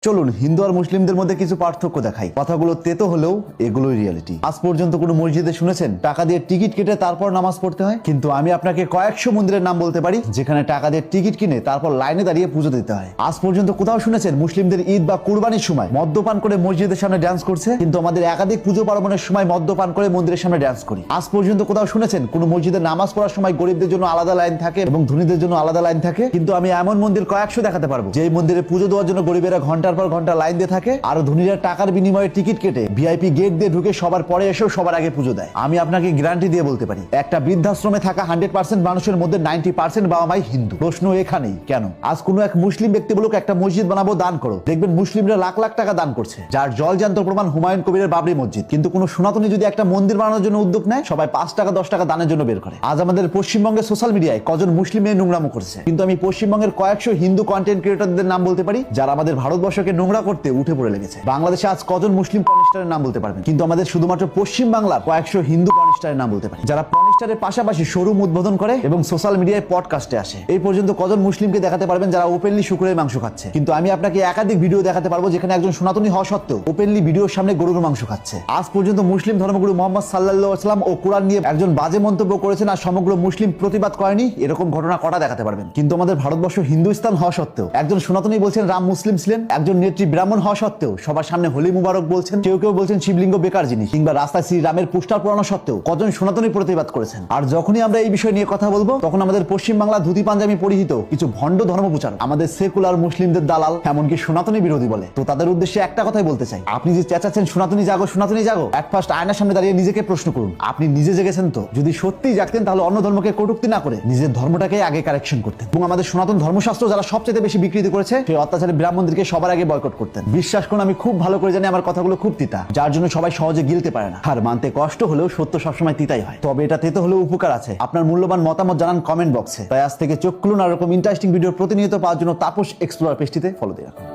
চলুন হিন্দু আর মুসলিমদের মধ্যে কিছু পার্থক্য দেখাই। কথাগুলো তেতো হলেও এগুলোই রিয়েলিটি। আজ পর্যন্ত কোনো মসজিদে শুনেছেন টাকা দিয়ে টিকিট কেটে তারপর নামাজ পড়তে হয়? কিন্তু আমি আপনাকে কয়েকশো মন্দিরের নাম বলতে পারি যেখানে টাকা দিয়ে টিকিট কিনে তারপর লাইনে দাঁড়িয়ে পুজো দিতে হয়। আজ পর্যন্ত কোথাও শুনেছেন মুসলিমদের ঈদ বা কুরবানির সময় মদ্যপান করে মসজিদের সামনে ড্যান্স করছে? কিন্তু আমাদের একাধিক পুজো পার্বণের সময় মদ্যপান করে মন্দিরের সামনে ড্যান্স করি। আজ পর্যন্ত কোথাও শুনেছেন কোনো মসজিদে নামাজ পড়ার সময় গরিবদের জন্য আলাদা লাইন থাকে এবং ধনীদের জন্য আলাদা লাইন থাকে? কিন্তু আমি এমন মন্দির কয়েকশো দেখাতে পারবো যে মন্দিরে পুজো দেওয়ার জন্য গরিবেরা ঘন্টার পর ঘন্টা লাইন দিয়ে থাকে আর ধনীরা টাকার বিনিময়ে টিকিট কেটে ভিআইপি গেট দিয়ে ঢুকে সবার পরে এসেও সবার আগে পুজো দেয়। আমি আপনাকে গ্যারান্টি দিয়ে বলতে পারি একটা বৃদ্ধাশ্রমে থাকা 100% মানুষের মধ্যে 90% বাবা মাই হিন্দু। প্রশ্ন এখানেই, কেন? আজ কোনো এক মুসলিম ব্যক্তি বলুক একটা মসজিদ বানাবো, দান করো, দেখবেন মুসলিমরা লাখ লাখ টাকা দান করছে, যার জলজান্ত প্রমাণ হুমায়ুন কবিরের বাবরি মসজিদ। কিন্তু কোনো সনাতনী যদি একটা মন্দির বানানোর জন্য উদ্যোগ নেয় সবাই 5 টাকা 10 টাকা দানের জন্য বের করে। আজ আমাদের পশ্চিমবঙ্গের সোশ্যাল মিডিয়ায় কজন মুসলিম মেয়ে নোংরামো করছে, কিন্তু আমি পশ্চিমবঙ্গের কয়েকশো হিন্দু কন্টেন্ট ক্রিয়েটরদের নাম বলতে পারি যারা আমাদের ভারতবর্ষকে নোংরা করতে উঠে পড়ে লেগেছে। বাংলাদেশে আজ কজন মুসলিম পর্নস্টারের নাম বলতে পারবেন, কিন্তু আমাদের শুধুমাত্র পশ্চিম বাংলার কয়েকশো হিন্দু পর্নস্টারের নাম বলতে পারি যারা পর্নস্টারের পাশাপাশি শোরুম উদ্বোধন করে এবং সোশ্যাল মিডিয়ায় পডকাস্টে আসে। এই পর্যন্ত কজন মুসলিমকে দেখাতে পারবেন যারা ওপেনলি শুকরের মাংস খাচ্ছে? কিন্তু আমি আপনাকে একাধিক ভিডিও দেখাতে পারবো যেখানে একজন সনাতনী হওয়া সত্ত্বেও ওপেনলি ভিডিওর সামনে গরুর মাংস খাচ্ছে। আজ পর্যন্ত মুসলিম ধর্মগুরু মোহাম্মদ সাল্লাল্লাহু আলাইহি ওয়াসাল্লাম ও কোরআন নিয়ে একজন বাজে মন্তব্য করেছেন আর সমগ্র মুসলিম প্রতিবাদ করেনি, এরকম ঘটনা কটা দেখাতে পারবেন? কিন্তু আমাদের ভারতবর্ষ হিন্দুস্তান হওয়া সত্ত্বেও একজন সনাতনী বলছেন রাম মুসলিম ছিলেন, একজন নেত্রী ব্রাহ্মণ হওয়া সত্ত্বেও সবার সামনে হোলি মুবারক বলছেন, কেউ কেউ বলছেন শিবলিঙ্গ বেকার জিনিস, কিংবা রাস্তায় শ্রীরামের পোস্টার পড়ানো সত্ত্বেও কজন সনাতনী প্রতিবাদ করেছেন। আর যখনই আমরা এই বিষয় নিয়ে কথা বলবো তখন আমাদের পশ্চিম বাংলা ধুতি পাঞ্জাবি পরিহিত কিছু ভণ্ড ধর্ম প্রচারক আমাদের সেকুলার মুসলিমদের দালাল, এমনকি সনাতনী বিরোধী বলে। তো তাদের উদ্দেশ্যে একটা কথাই বলতে চাই, আপনি যে চেঁচাচ্ছেন সনাতনী জাগো সনাতনী জাগো, এট ফার্স্ট আয়নার সামনে দাঁড়িয়ে নিজেকে প্রশ্ন করুন আপনি নিজে জেগেছেন তো? যদি সত্যিই জাগতেন তাহলে অন্য ধর্মকে কটূক্তি না করে নিজের ধর্মটাকে আগে কারেকশন করতেন এবং আমাদের সনাতন ধর্মশাস্ত্র যারা সবচেয়ে বেশি বিকৃতি করেছে সেই অত্যাচারী ব্রাহ্মণদেরকে সবার আগে বয়কট করতেন। বিশ্বাস করুন আমি খুব ভালো করে জানি আমার কথাগুলো খুব তিতা, যার জন্য সবাই সহজে গিলতে পারে না। আর মানতে কষ্ট হলেও সত্য সবসময় তিতাই হয়, তবে এটা তেতো হলেও উপকার আছে। আপনার মূল্যবান মতামত জানান কমেন্ট বক্সে। তাই আজ থেকে চোখ খুলুন আর এরকম ইন্টারেস্টিং ভিডিও প্রতিনিয়ত পাওয়ার জন্য তাপস এক্সপ্লোরার পেজটিতে ফলো দিয়ে রাখুন।